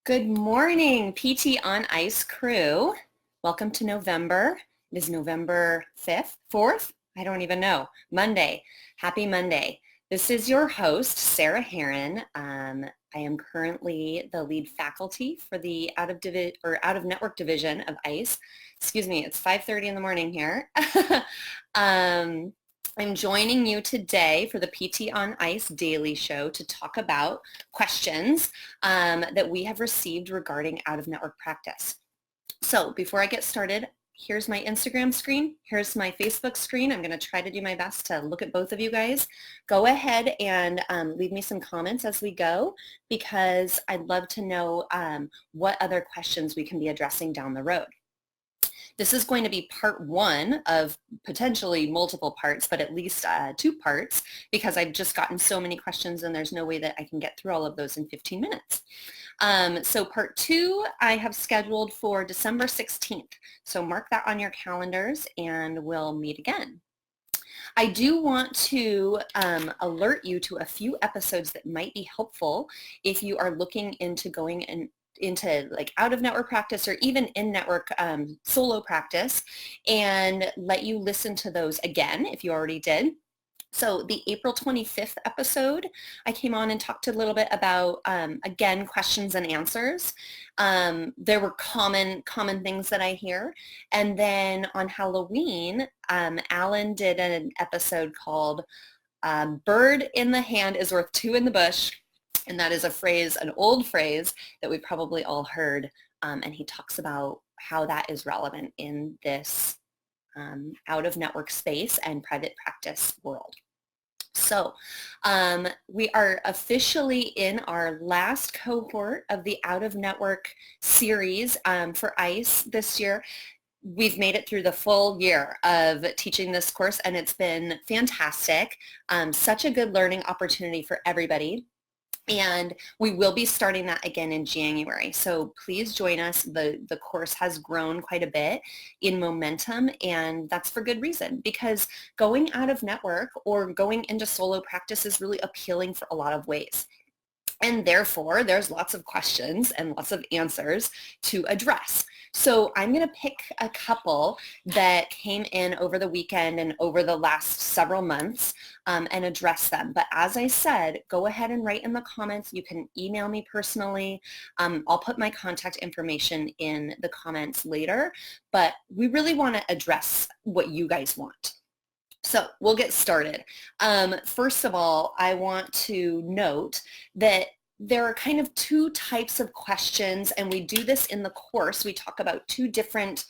Good morning, PT on Ice crew. Welcome to November. It is November 5th, 4th? I don't even know. Monday. Happy Monday. This is your host, Sarah Heron. I am currently the lead faculty for the Out-of-Network division of ICE. Excuse me, it's 5:30 in the morning here. I'm joining you today for the PT on Ice daily show to talk about questions that we have received regarding out-of-network practice. So before I get started, here's my Instagram screen. Here's my Facebook screen. I'm going to try to do my best to look at both of you guys. Go ahead and leave me some comments as we go, because I'd love to know what other questions we can be addressing down the road. This is going to be part one of potentially multiple parts, but at least 2 parts, because I've just gotten so many questions and there's no way that I can get through all of those in 15 minutes. So part 2 I have scheduled for December 16th. So mark that on your calendars and we'll meet again. I do want to alert you to a few episodes that might be helpful if you are looking into going into like out-of-network practice or even in-network solo practice, and let you listen to those again if you already did. So the April 25th episode, I came on and talked a little bit about, again, questions and answers. There were common things that I hear. And then on Halloween, Alan did an episode called Bird in the Hand is Worth Two in the Bush. And that is a phrase, an old phrase that we probably all heard. And he talks about how that is relevant in this out-of-network space and private practice world. So we are officially in our last cohort of the out-of-network series for ICE this year. We've made it through the full year of teaching this course, and it's been fantastic. Such a good learning opportunity for everybody. And we will be starting that again in January. So please join us. The course has grown quite a bit in momentum, and that's for good reason, because going out of network or going into solo practice is really appealing for a lot of ways. And therefore, there's lots of questions and lots of answers to address. So I'm going to pick a couple that came in over the weekend and over the last several months and address them. But as I said, go ahead and write in the comments. You can email me personally. I'll put my contact information in the comments later. But we really want to address what you guys want. So we'll get started. First of all, I want to note that there are kind of 2 types of questions, and we do this in the course. We talk about 2 different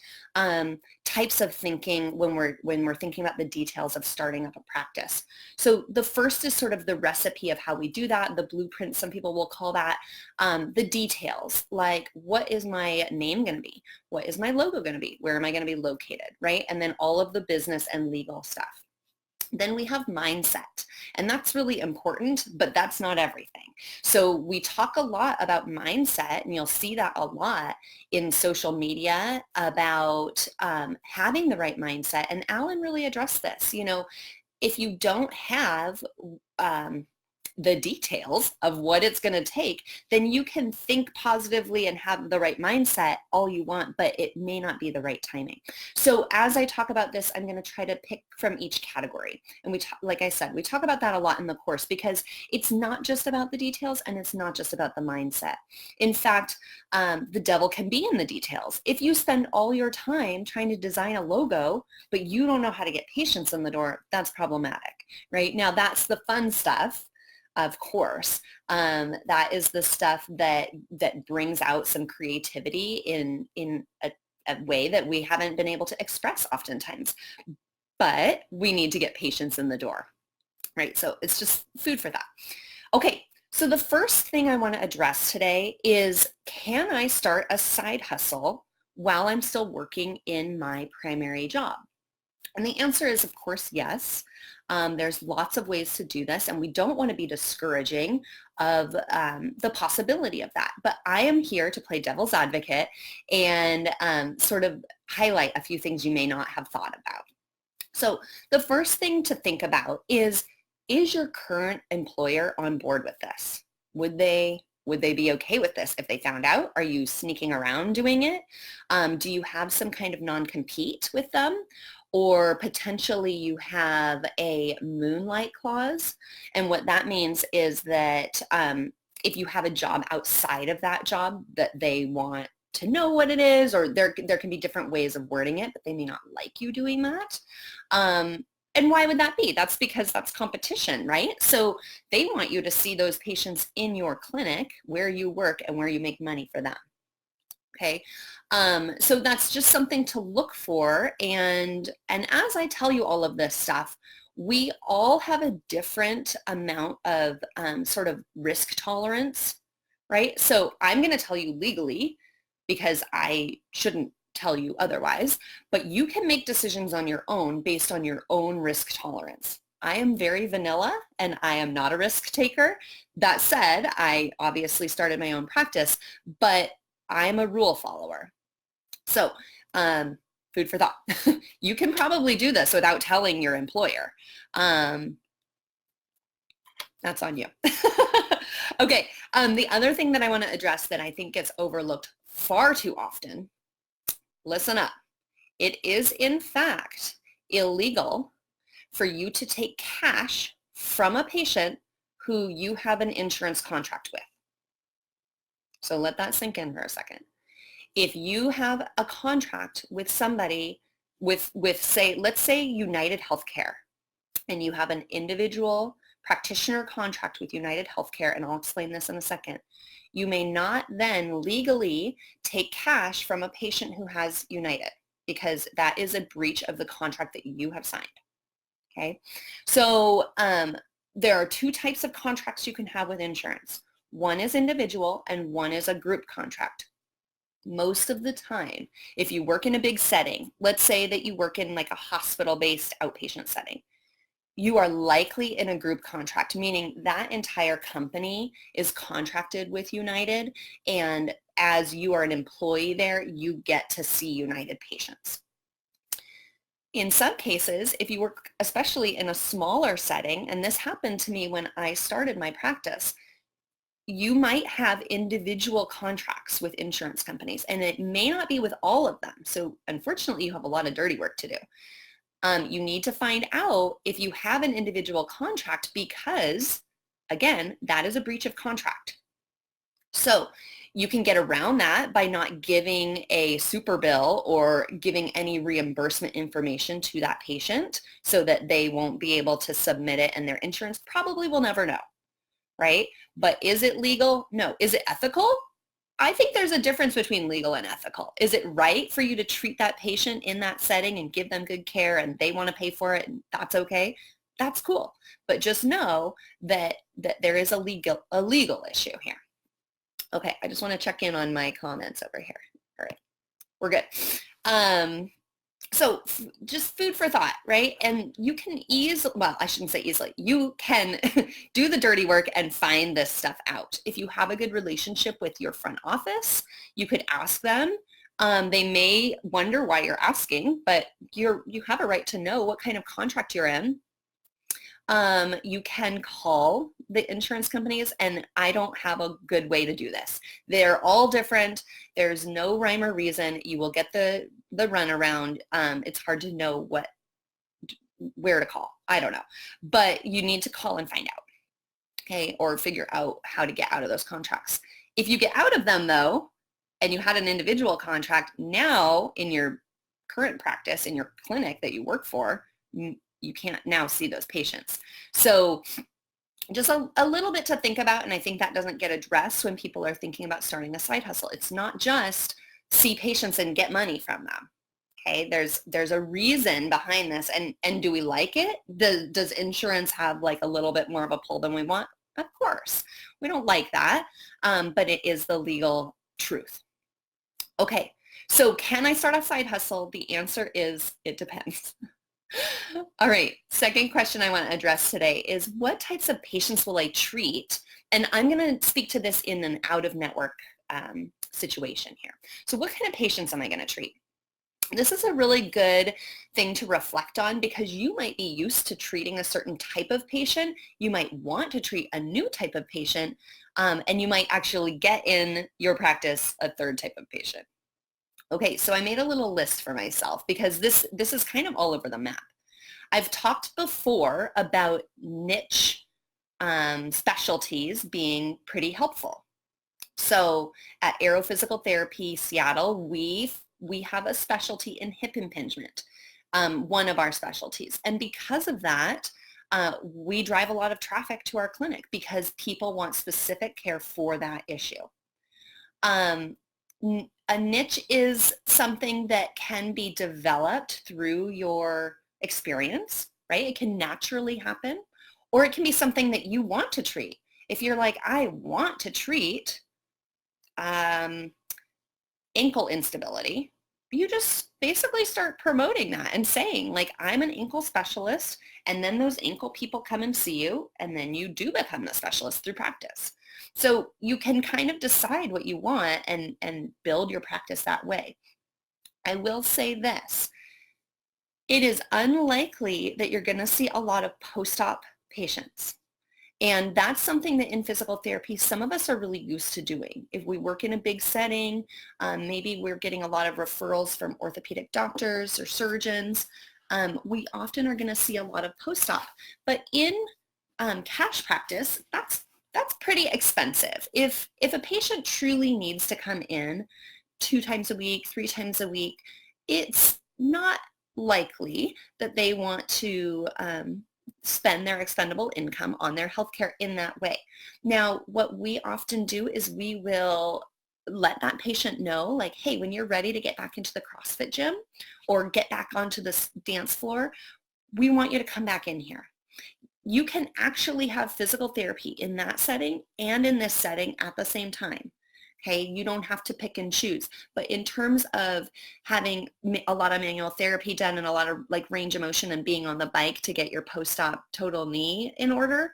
types of thinking when we're thinking about the details of starting up a practice. So the first is sort of the recipe of how we do that, the blueprint, some people will call that, the details, like what is my name going to be? What is my logo going to be? Where am I going to be located, right? And then all of the business and legal stuff. Then we have mindset, and that's really important, but that's not everything. So we talk a lot about mindset, and you'll see that a lot in social media about having the right mindset. And Alan really addressed this. You know, if you don't have the details of what it's going to take, then you can think positively and have the right mindset all you want, but it may not be the right timing. So as I talk about this, I'm going to try to pick from each category. And like I said, we talk about that a lot in the course, because it's not just about the details and it's not just about the mindset. In fact, the devil can be in the details. If you spend all your time trying to design a logo, but you don't know how to get patients in the door, that's problematic, right? Now, that's the fun stuff. Of course, that is the stuff that brings out some creativity in a way that we haven't been able to express oftentimes. But we need to get patients in the door, right? So it's just food for that. Okay, so the first thing I want to address today is, can I start a side hustle while I'm still working in my primary job? And the answer is, of course, yes. There's lots of ways to do this, and we don't want to be discouraging of the possibility of that. But I am here to play devil's advocate and sort of highlight a few things you may not have thought about. So the first thing to think about is your current employer on board with this? Would they Would they be okay with this if they found out? Are you sneaking around doing it? Do you have some kind of non-compete with them? Or potentially you have a moonlight clause. And what that means is that if you have a job outside of that job that they want to know what it is, or there can be different ways of wording it, but they may not like you doing that. And why would that be? That's because that's competition, right? So they want you to see those patients in your clinic where you work and where you make money for them. Okay, so that's just something to look for. And as I tell you all of this stuff, we all have a different amount of sort of risk tolerance, right? So I'm going to tell you legally because I shouldn't tell you otherwise, but you can make decisions on your own based on your own risk tolerance. I am very vanilla and I am not a risk taker. That said, I obviously started my own practice, but I'm a rule follower. So food for thought. You can probably do this without telling your employer. That's on you. Okay, the other thing that I want to address that I think gets overlooked far too often, listen up. It is in fact illegal for you to take cash from a patient who you have an insurance contract with. So let that sink in for a second. If you have a contract with somebody with say, let's say United Healthcare, and you have an individual practitioner contract with United Healthcare, and I'll explain this in a second, you may not then legally take cash from a patient who has United, because that is a breach of the contract that you have signed. Okay, so there are two types of contracts you can have with insurance. One is individual and one is a group contract. Most of the time, if you work in a big setting, let's say that you work in like a hospital-based outpatient setting, you are likely in a group contract, meaning that entire company is contracted with United, and as you are an employee there, you get to see United patients. In some cases, if you work especially in a smaller setting, and this happened to me when I started my practice, you might have individual contracts with insurance companies, and it may not be with all of them. So unfortunately, you have a lot of dirty work to do. You need to find out if you have an individual contract because, again, that is a breach of contract. So you can get around that by not giving a super bill or giving any reimbursement information to that patient so that they won't be able to submit it, and their insurance probably will never know, right? But is it legal? No. Is it ethical? I think there's a difference between legal and ethical. Is it right for you to treat that patient in that setting and give them good care and they want to pay for it and that's okay? That's cool. But just know that there is a legal issue here. Okay, I just want to check in on my comments over here. All right, we're good. So just food for thought, right? And you can well, I shouldn't say easily, you can do the dirty work and find this stuff out. If you have a good relationship with your front office, you could ask them. They may wonder why you're asking, but you have a right to know what kind of contract you're in. You can call the insurance companies, and I don't have a good way to do this. They're all different. There's no rhyme or reason. You will get the runaround. It's hard to know where to call. I don't know, but you need to call and find out, okay, or figure out how to get out of those contracts. If you get out of them though, and you had an individual contract, now in your current practice, in your clinic that you work for, you can't now see those patients. So just a little bit to think about, and I think that doesn't get addressed when people are thinking about starting a side hustle. It's not just see patients and get money from them. Okay, there's a reason behind this, and do we like it? Does insurance have like a little bit more of a pull than we want? Of course, we don't like that, but it is the legal truth. Okay, so can I start a side hustle? The answer is it depends. All right, second question I want to address today is what types of patients will I treat? And I'm going to speak to this in an out-of-network situation here. So what kind of patients am I going to treat? This is a really good thing to reflect on because you might be used to treating a certain type of patient. You might want to treat a new type of patient, and you might actually get in your practice a third type of patient. Okay, so I made a little list for myself because this is kind of all over the map. I've talked before about niche specialties being pretty helpful. So at Aerophysical Therapy Seattle, we have a specialty in hip impingement, one of our specialties. And because of that, we drive a lot of traffic to our clinic because people want specific care for that issue. A niche is something that can be developed through your experience, right? It can naturally happen, or it can be something that you want to treat. If you're like, I want to treat ankle instability, you just basically start promoting that and saying, like, I'm an ankle specialist, and then those ankle people come and see you, and then you do become the specialist through practice. So you can kind of decide what you want and build your practice that way. I will say this, it is unlikely that you're going to see a lot of post-op patients. And that's something that in physical therapy, some of us are really used to doing. If we work in a big setting, maybe we're getting a lot of referrals from orthopedic doctors or surgeons. We often are going to see a lot of post-op. But in cash practice, that's pretty expensive. If a patient truly needs to come in 2 times a week, 3 times a week, it's not likely that they want to spend their expendable income on their healthcare in that way. Now, what we often do is we will let that patient know, like, hey, when you're ready to get back into the CrossFit gym or get back onto the dance floor, we want you to come back in here. You can actually have physical therapy in that setting and in this setting at the same time. Okay, you don't have to pick and choose. But in terms of having a lot of manual therapy done and a lot of like range of motion and being on the bike to get your post-op total knee in order,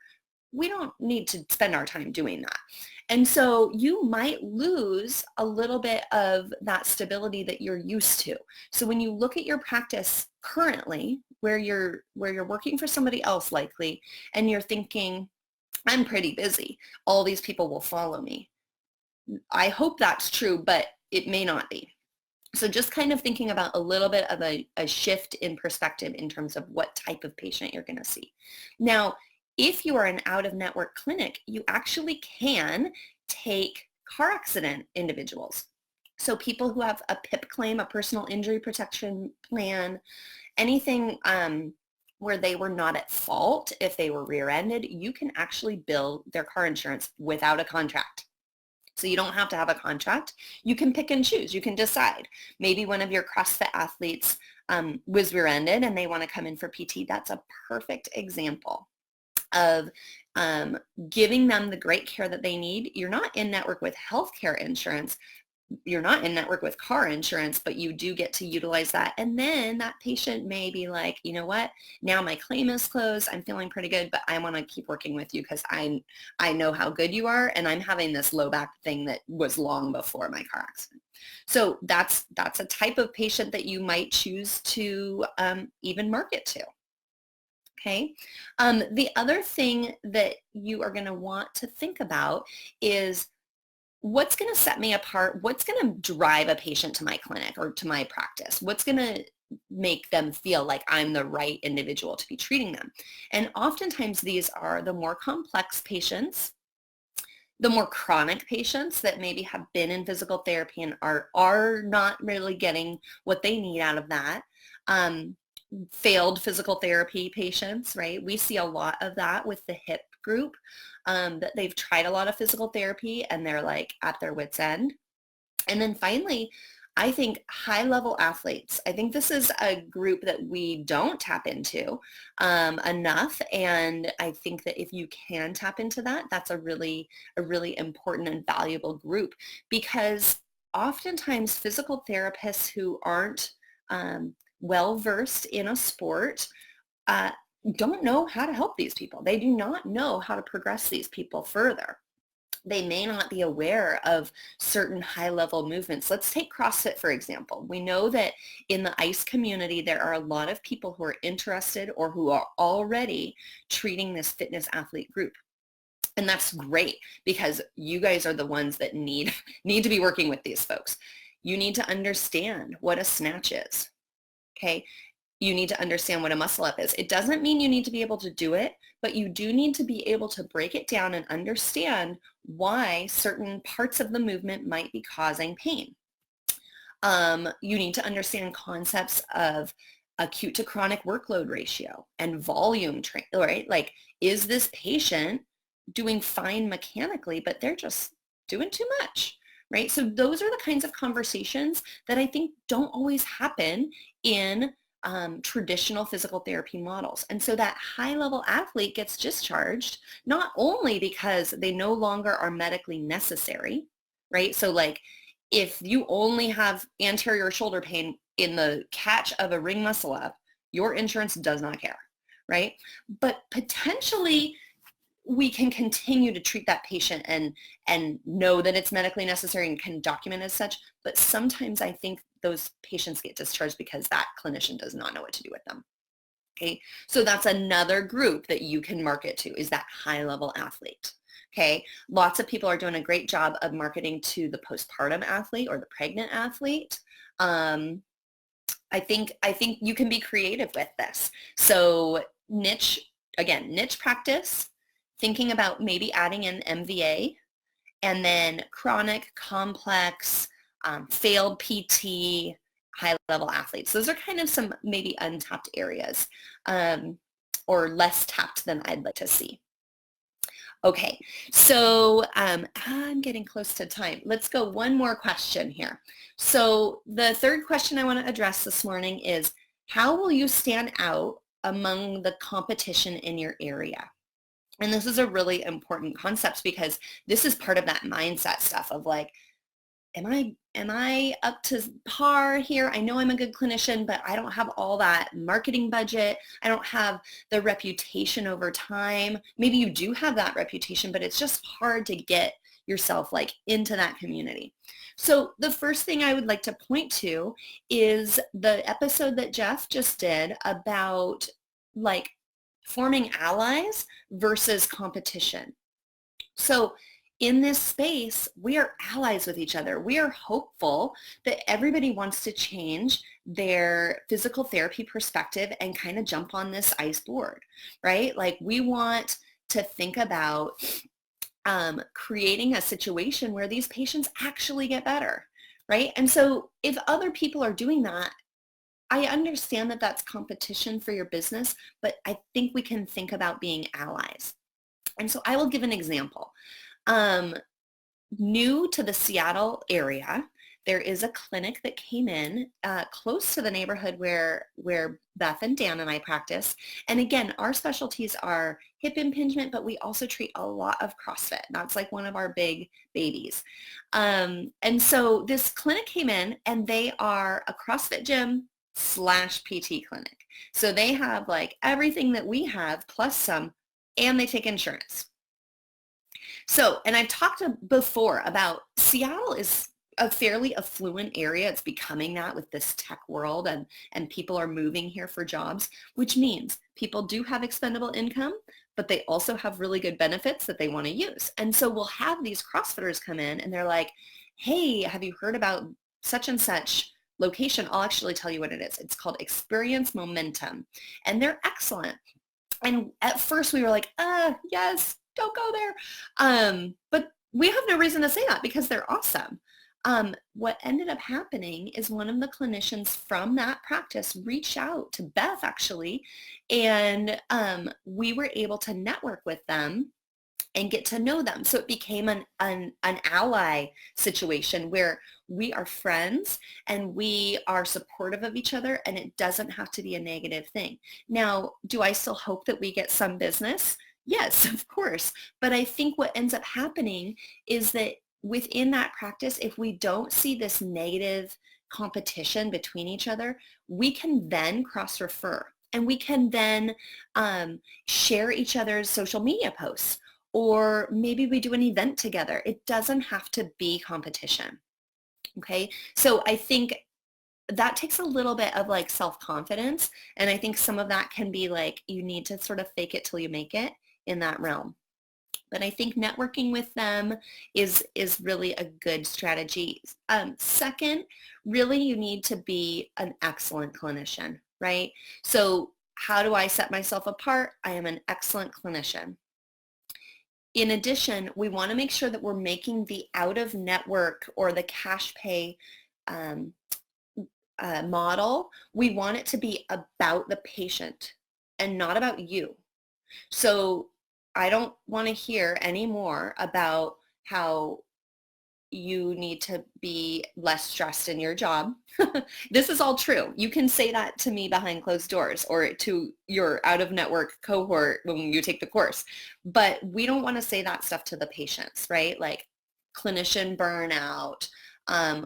we don't need to spend our time doing that. And so you might lose a little bit of that stability that you're used to. So when you look at your practice currently, where you're working for somebody else likely, and you're thinking, I'm pretty busy, all these people will follow me. I hope that's true, but it may not be. So just kind of thinking about a little bit of a shift in perspective in terms of what type of patient you're going to see. Now, if you are an out-of-network clinic, you actually can take car accident individuals. So people who have a PIP claim, a personal injury protection plan, anything where they were not at fault if they were rear-ended, you can actually bill their car insurance without a contract. So you don't have to have a contract. You can pick and choose. You can decide. Maybe one of your CrossFit athletes was rear-ended and they want to come in for PT. That's a perfect example of giving them the great care that they need. You're not in network with healthcare insurance. You're not in network with car insurance, but you do get to utilize that. And then that patient may be like, you know what, now my claim is closed. I'm feeling pretty good, but I want to keep working with you because I know how good you are. And I'm having this low back thing that was long before my car accident. So that's a type of patient that you might choose to even market to. Okay. The other thing that you are going to want to think about is what's going to set me apart? What's going to drive a patient to my clinic or to my practice? What's going to make them feel like I'm the right individual to be treating them? And oftentimes these are the more complex patients, the more chronic patients that maybe have been in physical therapy and are not really getting what they need out of that. Failed physical therapy patients, right? We see a lot of that with the hip group, that they've tried a lot of physical therapy and they're like at their wit's end. And then finally, I think high-level athletes. I think this is a group that we don't tap into enough, and I think that if you can tap into that, that's a really important and valuable group, because oftentimes physical therapists who aren't well-versed in a sport don't know how to help these people. They do not know how to progress these people further. They may not be aware of certain high-level movements. Let's take CrossFit, for example. We know that in the ICE community, there are a lot of people who are interested or who are already treating this fitness athlete group. And that's great because you guys are the ones that need to be working with these folks. You need to understand what a snatch is, okay? You need to understand what a muscle up is. It doesn't mean you need to be able to do it, but you do need to be able to break it down and understand why certain parts of the movement might be causing pain. You need to understand concepts of acute to chronic workload ratio and volume train, right? Like, is this patient doing fine mechanically, but they're just doing too much, right? So those are the kinds of conversations that I think don't always happen in traditional physical therapy models. And so that high-level athlete gets discharged not only because they no longer are medically necessary, right? So like if you only have anterior shoulder pain in the catch of a ring muscle up, your insurance does not care, right? But potentially we can continue to treat that patient and know that it's medically necessary and can document as such. But sometimes I think those patients get discharged because that clinician does not know what to do with them. Okay, so that's another group that you can market to, is that high-level athlete. Okay, lots of people are doing a great job of marketing to the postpartum athlete or the pregnant athlete. I think you can be creative with this. So niche practice, thinking about maybe adding in MVA, and then chronic, complex, failed PT, high-level athletes. Those are kind of some maybe untapped areas, or less tapped than I'd like to see. Okay, so I'm getting close to time. Let's go one more question here. So the third question I want to address this morning is, how will you stand out among the competition in your area? And this is a really important concept because this is part of that mindset stuff of like, am I up to par here? I know I'm a good clinician, but I don't have all that marketing budget. I don't have the reputation over time. Maybe you do have that reputation, but it's just hard to get yourself like into that community. So the first thing I would like to point to is the episode that Jeff just did about like forming allies versus competition. So in this space, we are allies with each other. We are hopeful that everybody wants to change their physical therapy perspective and kind of jump on this ICE board, right? Like we want to think about creating a situation where these patients actually get better, right? And so if other people are doing that, I understand that that's competition for your business, but I think we can think about being allies. And so I will give an example. New to the Seattle area, there is a clinic that came in close to the neighborhood where Beth and Dan and I practice. And again, our specialties are hip impingement, but we also treat a lot of CrossFit. That's like one of our big babies. And so this clinic came in and they are a CrossFit gym / PT clinic. So they have like everything that we have plus some, and they take insurance. So, and I've talked before about Seattle is a fairly affluent area. It's becoming that with this tech world, and people are moving here for jobs, which means people do have expendable income, but they also have really good benefits that they want to use. And so we'll have these CrossFitters come in and they're like, hey, have you heard about such and such location? I'll actually tell you what it is. It's called Experience Momentum, and they're excellent. And at first we were like, yes, don't go there. But we have no reason to say that because they're awesome. What ended up happening is one of the clinicians from that practice reached out to Beth actually, and we were able to network with them and get to know them. So it became an ally situation where we are friends and we are supportive of each other, and it doesn't have to be a negative thing. Now, do I still hope that we get some business? Yes, of course. But I think what ends up happening is that within that practice, if we don't see this negative competition between each other, we can then cross-refer and we can then share each other's social media posts. or maybe we do an event together. It doesn't have to be competition. Okay, so I think that takes a little bit of like self-confidence, and I think some of that can be like you need to sort of fake it till you make it in that realm. But I think networking with them is really a good strategy. Second, really you need to be an excellent clinician, right? So how do I set myself apart? I am an excellent clinician. In addition, we want to make sure that we're making the out-of-network or the cash pay model, we want it to be about the patient and not about you. So I don't want to hear any more about how you need to be less stressed in your job. This is all true. You can say that to me behind closed doors or to your out-of-network cohort when you take the course. But we don't want to say that stuff to the patients, right? Like clinician burnout,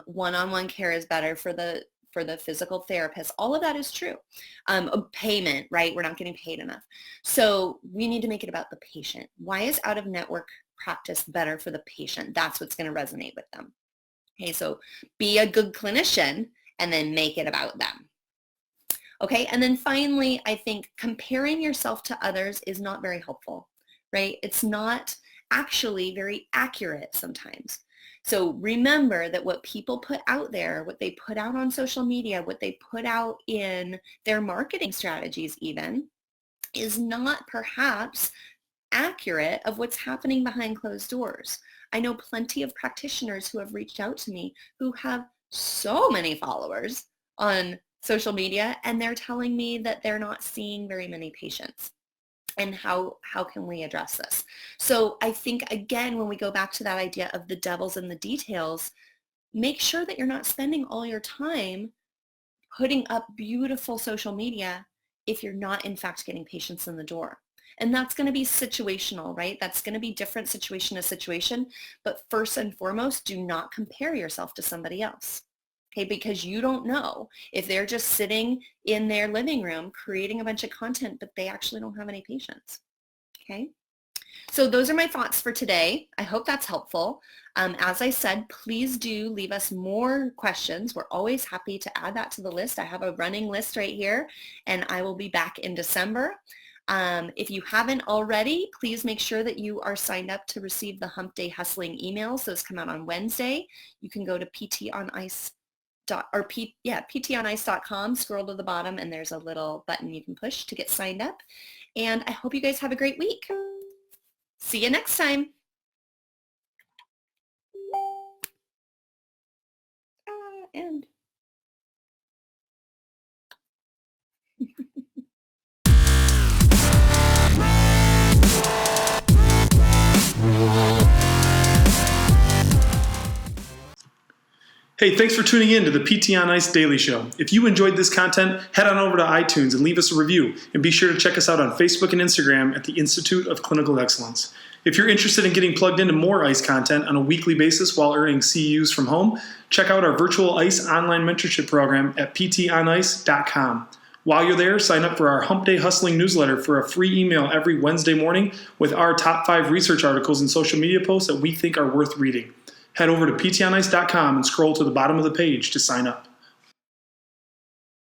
one-on-one care is better for the physical therapist. All of that is true. Payment, right? We're not getting paid enough. So we need to make it about the patient. Why is out-of-network practice better for the patient? That's what's going to resonate with them. Okay, so be a good clinician and then make it about them. Okay, and then finally, I think comparing yourself to others is not very helpful, right? It's not actually very accurate sometimes. So remember that what people put out there, what they put out on social media, what they put out in their marketing strategies even, is not perhaps accurate of what's happening behind closed doors. I know plenty of practitioners who have reached out to me who have so many followers on social media, and they're telling me that they're not seeing very many patients. And how can we address this? So I think, again, when we go back to that idea of the devil's in the details, make sure that you're not spending all your time putting up beautiful social media if you're not, in fact, getting patients in the door. And that's going to be situational, right? That's going to be different situation to situation. But first and foremost, do not compare yourself to somebody else. Okay, because you don't know if they're just sitting in their living room creating a bunch of content, but they actually don't have any patients. Okay, so those are my thoughts for today. I hope that's helpful. As I said, please do leave us more questions. We're always happy to add that to the list. I have a running list right here, and I will be back in December. If you haven't already, please make sure that you are signed up to receive the Hump Day Hustling emails. Those come out on Wednesday. You can go to ptonice.com, scroll to the bottom, and there's a little button you can push to get signed up. And I hope you guys have a great week. See you next time. End. Hey, thanks for tuning in to the PT on Ice Daily Show. If you enjoyed this content, head on over to iTunes and leave us a review. And be sure to check us out on Facebook and Instagram at the Institute of Clinical Excellence. If you're interested in getting plugged into more ICE content on a weekly basis while earning CEUs from home, check out our virtual ICE online mentorship program at ptonice.com. While you're there, sign up for our Hump Day Hustling newsletter for a free email every Wednesday morning with our top 5 research articles and social media posts that we think are worth reading. Head over to ptonice.com and scroll to the bottom of the page to sign up.